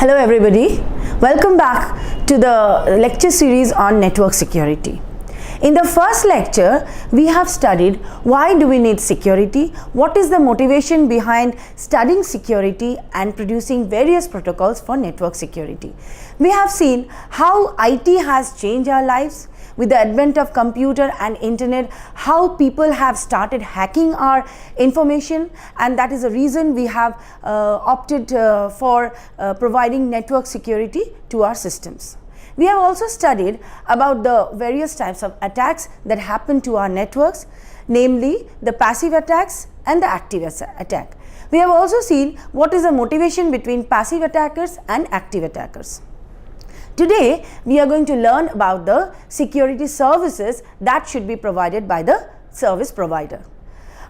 Hello everybody, welcome back to the lecture series on network security. In the first lecture, we have studied why do we need security, what is the motivation behind studying security and producing various protocols for network security. We have seen how IT has changed our lives. With the advent of computer and internet, how people have started hacking our information, and that is the reason we have opted for providing network security to our systems. We have also studied about the various types of attacks that happen to our networks, namely the passive attacks and the active attack. We have also seen what is the motivation between passive attackers and active attackers. Today, we are going to learn about the security services that should be provided by the service provider.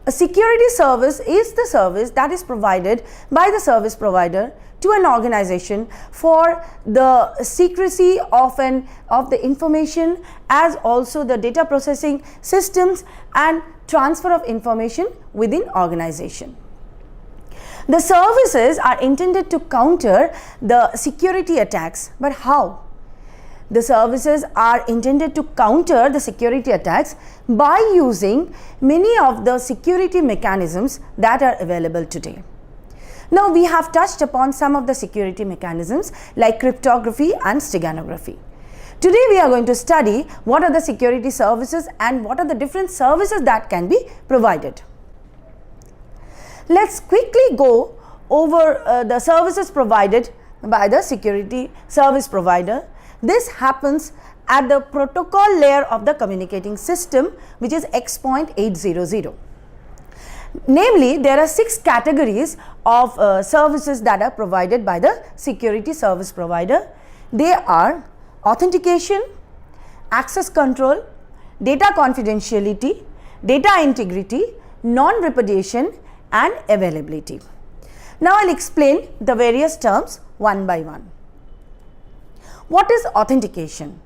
A security service is the service that is provided by the service provider to an organization for the secrecy of the information, as also the data processing systems and transfer of information within organization. The services are intended to counter the security attacks, but how? The services are intended to counter the security attacks by using many of the security mechanisms that are available today. Now, we have touched upon some of the security mechanisms like cryptography and steganography. Today, we are going to study what are the security services and what are the different services that can be provided. Let's quickly go over the services provided by the security service provider. This happens at the protocol layer of the communicating system, which is X.800. Namely, there are 6 categories of services that are provided by the security service provider. They are authentication, access control, data confidentiality, data integrity, non-repudiation, and availability. Now, I'll explain the various terms one by one. What is authentication?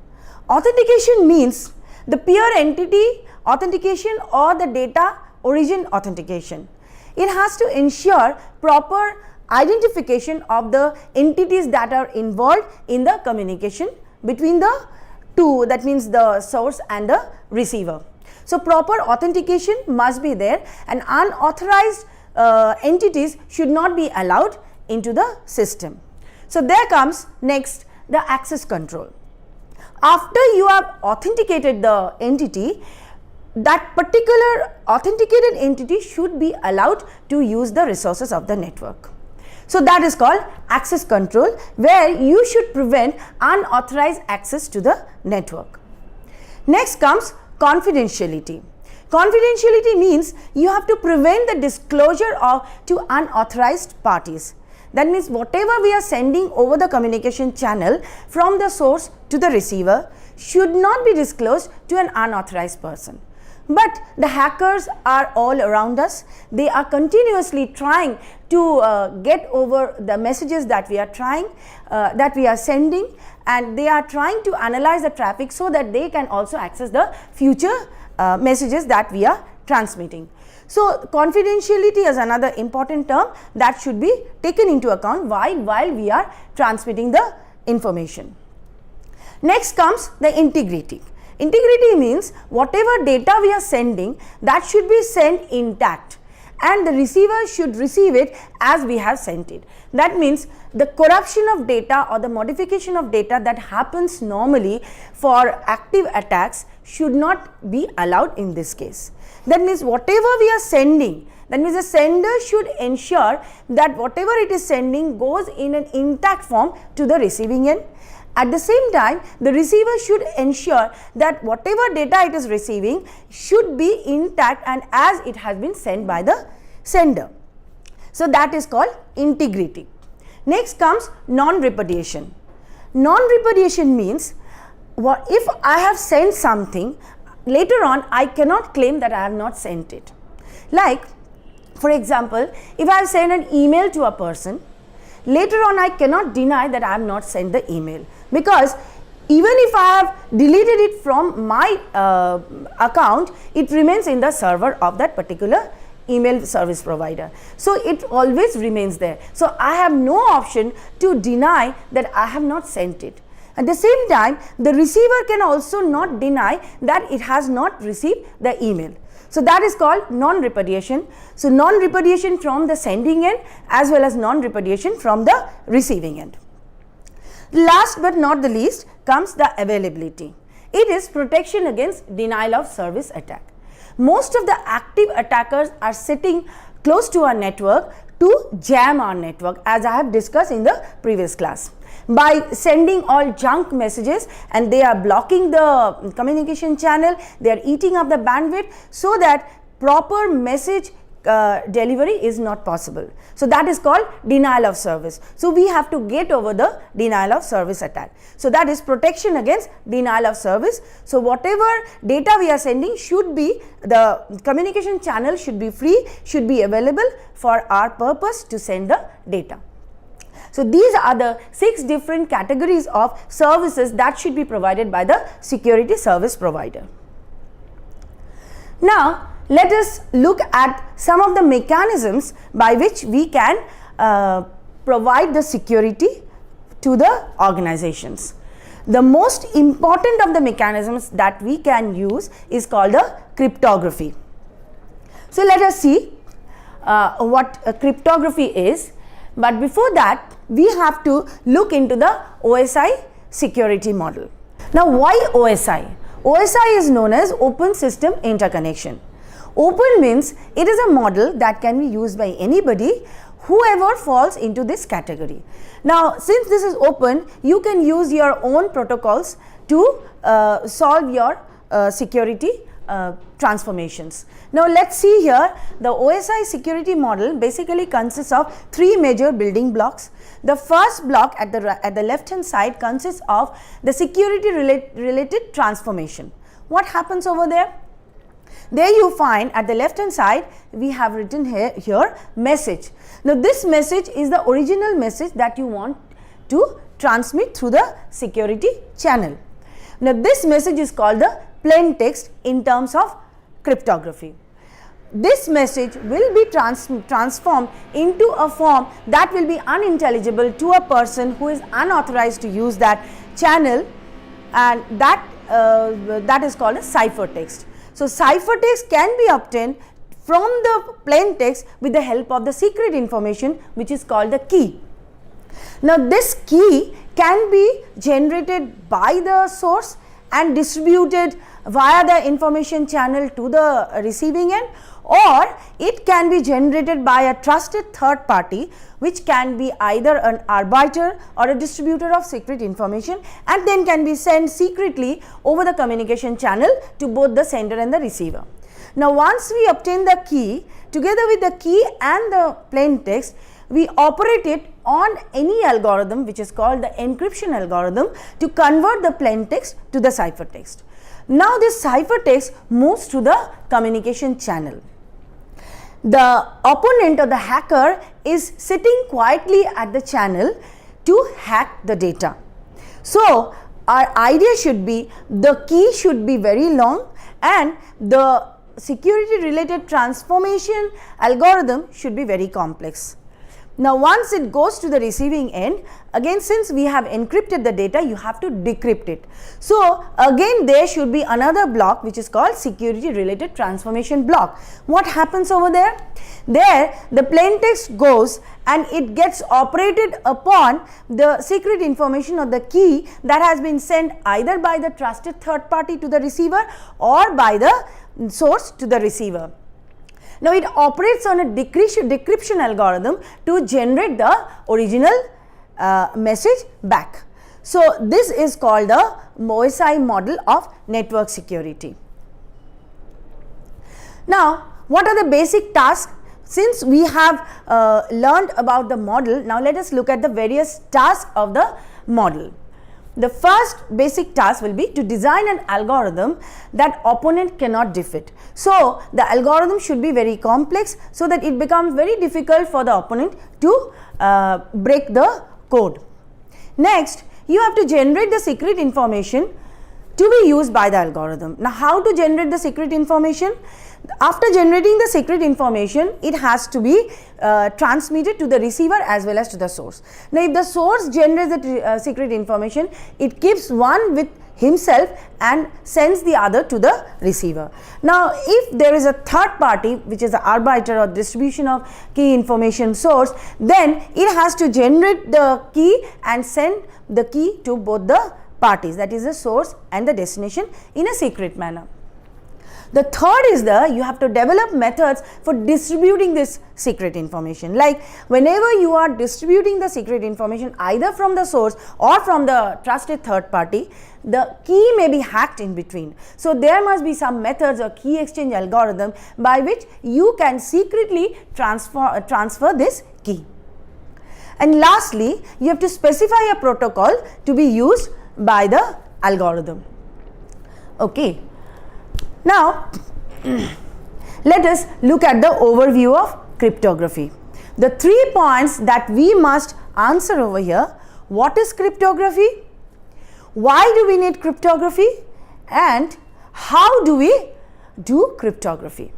Authentication means the peer entity authentication or the data origin authentication. It has to ensure proper identification of the entities that are involved in the communication between the two, that means the source and the receiver. So, proper authentication must be there, and unauthorized entities should not be allowed into the system. So, there comes next the access control. After you have authenticated the entity, that particular authenticated entity should be allowed to use the resources of the network. So, that is called access control, where you should prevent unauthorized access to the network. Next comes confidentiality. Confidentiality means you have to prevent the disclosure to unauthorized parties. That means whatever we are sending over the communication channel from the source to the receiver should not be disclosed to an unauthorized person. But the hackers are all around us. They are continuously trying to get over the messages that we are sending, and they are trying to analyze the traffic so that they can also access the future messages that we are transmitting. So, confidentiality is another important term that should be taken into account while we are transmitting the information. Next comes the integrity. Integrity means whatever data we are sending, that should be sent intact, and the receiver should receive it as we have sent it. That means the corruption of data or the modification of data that happens normally for active attacks should not be allowed in this case. That means whatever we are sending, that means the sender should ensure that whatever it is sending goes in an intact form to the receiving end. At the same time, the receiver should ensure that whatever data it is receiving should be intact and as it has been sent by the sender. So, that is called integrity. Next comes non-repudiation. Non-repudiation means if I have sent something, later on I cannot claim that I have not sent it. Like, for example, if I have sent an email to a person, later on I cannot deny that I have not sent the email, because even if I have deleted it from my account, it remains in the server of that particular email service provider. So it always remains there. So I have no option to deny that I have not sent it. At the same time, the receiver can also not deny that it has not received the email. So that is called non-repudiation. So non-repudiation from the sending end as well as non-repudiation from the receiving end. Last but not the least comes the availability. It is protection against denial of service attack. Most of the active attackers are sitting close to our network to jam our network, as I have discussed in the previous class, by sending all junk messages, and they are blocking the communication channel, they are eating up the bandwidth so that proper message delivery is not possible. So that is called denial of service. So we have to get over the denial of service attack. So that is protection against denial of service. So whatever data we are sending should be, the communication channel should be free, should be available for our purpose to send the data. So these are the 6 different categories of services that should be provided by the security service provider. Now let us look at some of the mechanisms by which we can provide the security to the organizations. The most important of the mechanisms that we can use is called the cryptography. So let us see what cryptography is, but before that we have to look into the OSI security model. Now why OSI? OSI is known as Open System Interconnection. Open means it is a model that can be used by anybody, whoever falls into this category. Now since this is open, you can use your own protocols to solve your security transformations. Now let's see here, the OSI security model basically consists of 3 major building blocks. The first block at the left hand side consists of the security related transformation. What happens over there? There you find at the left hand side we have written here message. Now this message is the original message that you want to transmit through the security channel. Now this message is called the plain text in terms of cryptography. This message will be transformed into a form that will be unintelligible to a person who is unauthorized to use that channel, and that is called a ciphertext. So ciphertext can be obtained from the plain text with the help of the secret information, which is called the key. Now this key can be generated by the source and distributed via the information channel to the receiving end, or it can be generated by a trusted third party, which can be either an arbiter or a distributor of secret information, and then can be sent secretly over the communication channel to both the sender and the receiver. Now once we obtain the key, together with the key and the plain text, we operate it on any algorithm which is called the encryption algorithm to convert the plain text to the ciphertext. Now this ciphertext moves to the communication channel. The opponent or the hacker is sitting quietly at the channel to hack the data. So our idea should be, the key should be very long and the security related transformation algorithm should be very complex. Now once it goes to the receiving end, again since we have encrypted the data, you have to decrypt it. So again there should be another block which is called security related transformation block. What happens over there? There the plain text goes and it gets operated upon the secret information or the key that has been sent either by the trusted third party to the receiver or by the source to the receiver. Now it operates on a decryption algorithm to generate the original message back. So this is called the MOHUYA model of network security. Now what are the basic tasks? Since we have learned about the model, now let us look at the various tasks of the model. The first basic task will be to design an algorithm that opponent cannot defeat. So the algorithm should be very complex so that it becomes very difficult for the opponent to break the code. Next, you have to generate the secret information to be used by the algorithm. Now how to generate the secret information? After generating the secret information, it has to be transmitted to the receiver as well as to the source. Now, if the source generates the secret information, it keeps one with himself and sends the other to the receiver. Now, if there is a third party, which is the arbiter or distribution of key information source, then it has to generate the key and send the key to both the parties, that is the source and the destination, in a secret manner. The third is you have to develop methods for distributing this secret information. Like whenever you are distributing the secret information either from the source or from the trusted third party, the key may be hacked in between. So there must be some methods or key exchange algorithm by which you can secretly transfer this key. And lastly, you have to specify a protocol to be used by the algorithm. Okay. Now, let us look at the overview of cryptography. The 3 points that we must answer over here: what is cryptography, why do we need cryptography, and how do we do cryptography.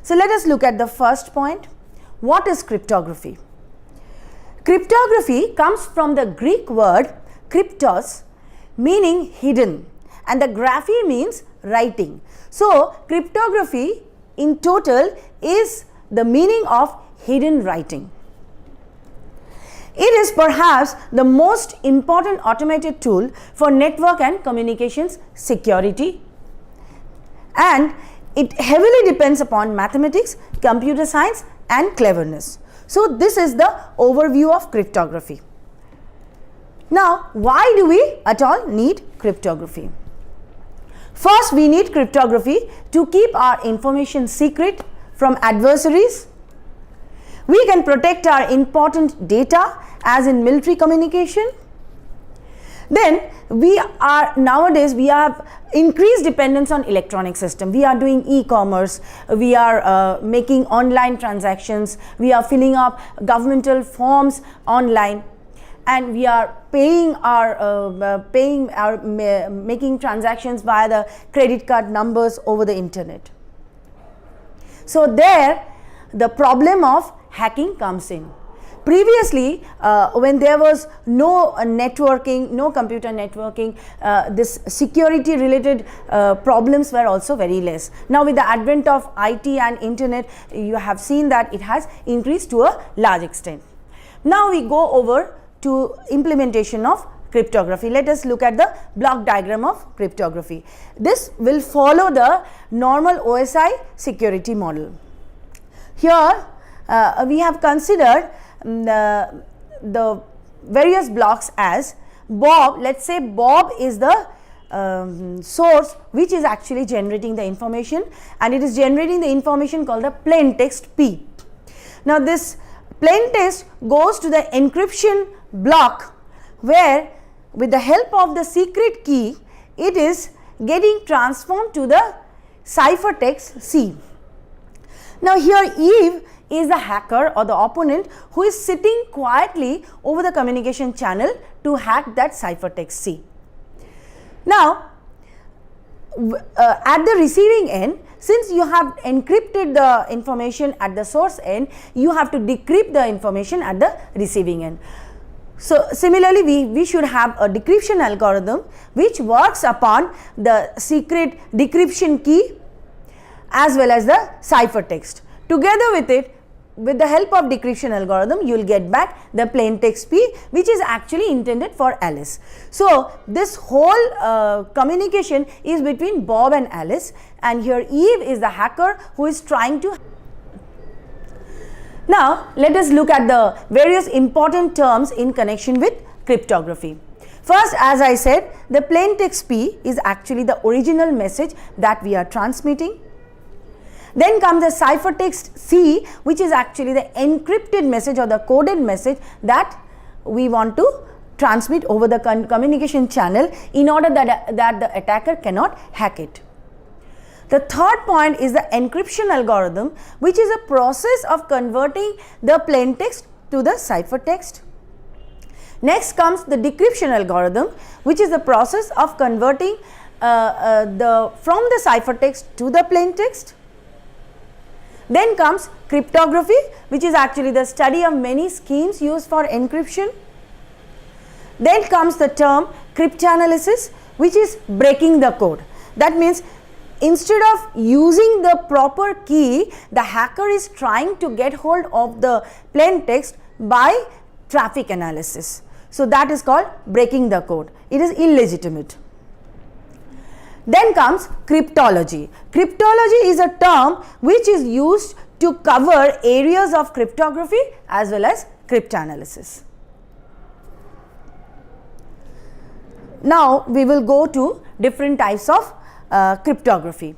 So, let us look at the first point. What is cryptography? Cryptography comes from the Greek word kryptos, meaning hidden, and the graphy means writing. So, cryptography in total is the meaning of hidden writing. It is perhaps the most important automated tool for network and communications security, and it heavily depends upon mathematics, computer science and cleverness. So, this is the overview of cryptography. Now, why do we at all need cryptography? First, we need cryptography to keep our information secret from adversaries. We can protect our important data, as in military communication. Then nowadays we have increased dependence on electronic system. We are doing e-commerce, we are making online transactions, we are filling up governmental forms online, and we are making transactions via the credit card numbers over the internet. So there the problem of hacking comes in. Previously, when there was no networking, no computer networking, this security related problems were also very less. Now with the advent of IT and internet, you have seen that it has increased to a large extent. Now we go over to implementation of cryptography. Let us look at the block diagram of cryptography. This will follow the normal OSI security model. Here we have considered the various blocks as Bob. Let's say Bob is the source which is actually generating the information, and it is generating the information called the plain text P. Now this plain text goes to the encryption block, where with the help of the secret key it is getting transformed to the ciphertext C. Now here Eve is the hacker or the opponent who is sitting quietly over the communication channel to hack that ciphertext C. Now at the receiving end, since you have encrypted the information at the source end, you have to decrypt the information at the receiving end. So similarly, we should have a decryption algorithm which works upon the secret decryption key as well as the ciphertext. Together with it, with the help of decryption algorithm, you will get back the plain text P, which is actually intended for Alice. So this whole communication is between Bob and Alice, and here Eve is the hacker who is trying to. Now let us look at the various important terms in connection with cryptography. First, as I said, the plain text P is actually the original message that we are transmitting. Then comes the ciphertext C, which is actually the encrypted message or the coded message that we want to transmit over the communication channel in order that the attacker cannot hack it. The third point is the encryption algorithm, which is a process of converting the plain text to the ciphertext. Next comes the decryption algorithm, which is the process of converting from the ciphertext to the plain text. Then comes cryptography, which is actually the study of many schemes used for encryption. Then comes the term cryptanalysis, which is breaking the code. That means instead of using the proper key, the hacker is trying to get hold of the plain text by traffic analysis. So that is called breaking the code. It is illegitimate. Then comes cryptology. Cryptology is a term which is used to cover areas of cryptography as well as cryptanalysis. Now we will go to different types of cryptography.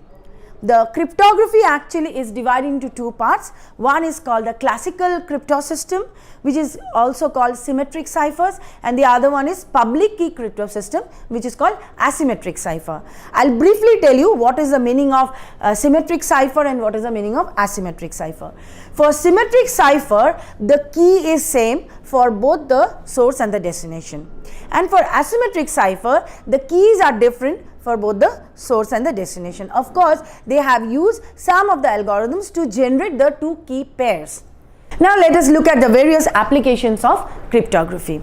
The cryptography actually is divided into two parts. One is called the classical crypto system, which is also called symmetric ciphers, and the other one is public key crypto system, which is called asymmetric cipher. I'll briefly tell you what is the meaning of symmetric cipher and what is the meaning of asymmetric cipher. For symmetric cipher, the key is same for both the source and the destination, and for asymmetric cipher, the keys are different for both the source and the destination. Of course, they have used some of the algorithms to generate the two key pairs. Now let us look at the various applications of cryptography.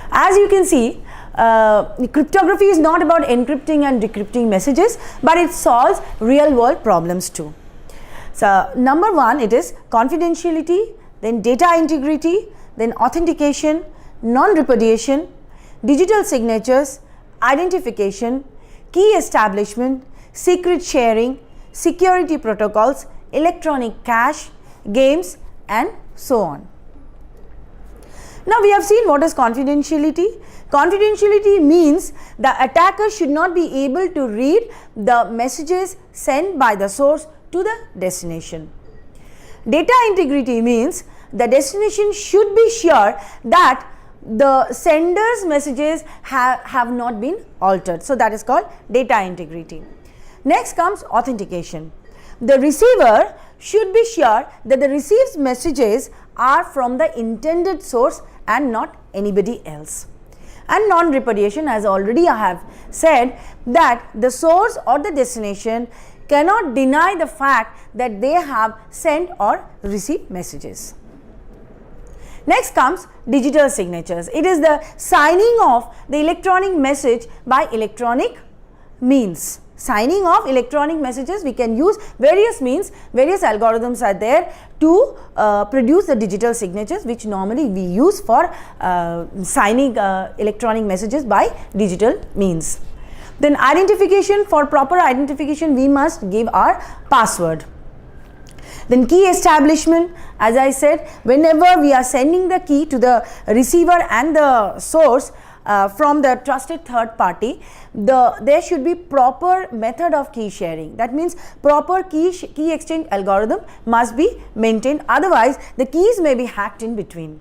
As you can see, cryptography is not about encrypting and decrypting messages, but it solves real world problems too. So number one, it is confidentiality, then data integrity, then authentication, non-repudiation, digital signatures, identification, key establishment, secret sharing, security protocols, electronic cache, games, and so on. Now we have seen what is confidentiality. Confidentiality means the attacker should not be able to read the messages sent by the source to the destination. Data integrity means the destination should be sure that the sender's messages have not been altered. So that is called data integrity. Next comes authentication. The receiver should be sure that the received messages are from the intended source and not anybody else. And non-repudiation, as already I have said, that the source or the destination cannot deny the fact that they have sent or received messages. Next comes digital signatures. It is the signing of the electronic message by electronic means. Signing of electronic messages, we can use various means, various algorithms are there to produce the digital signatures, which normally we use for signing electronic messages by digital means. Then identification, for proper identification we must give our password. Then key establishment, as I said, whenever we are sending the key to the receiver and the source from the trusted third party, there should be proper method of key sharing. That means proper key exchange algorithm must be maintained, otherwise the keys may be hacked in between.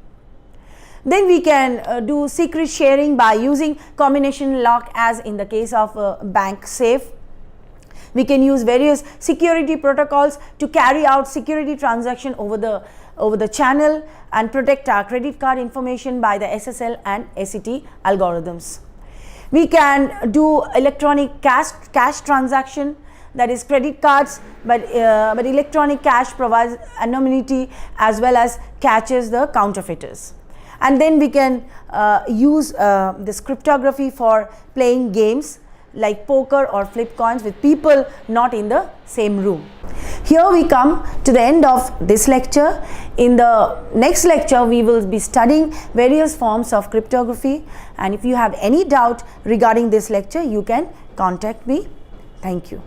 Then we can do secret sharing by using combination lock, as in the case of bank safe. We can use various security protocols to carry out security transaction over the channel and protect our credit card information by the SSL and SET algorithms. We can do electronic cash transaction, that is credit cards, but electronic cash provides anonymity as well as catches the counterfeiters. And then we can use this cryptography for playing games like poker or flip coins with people not in the same room. Here we come to the end of this lecture. In the next lecture we will be studying various forms of cryptography, and if you have any doubt regarding this lecture you can contact me. Thank you.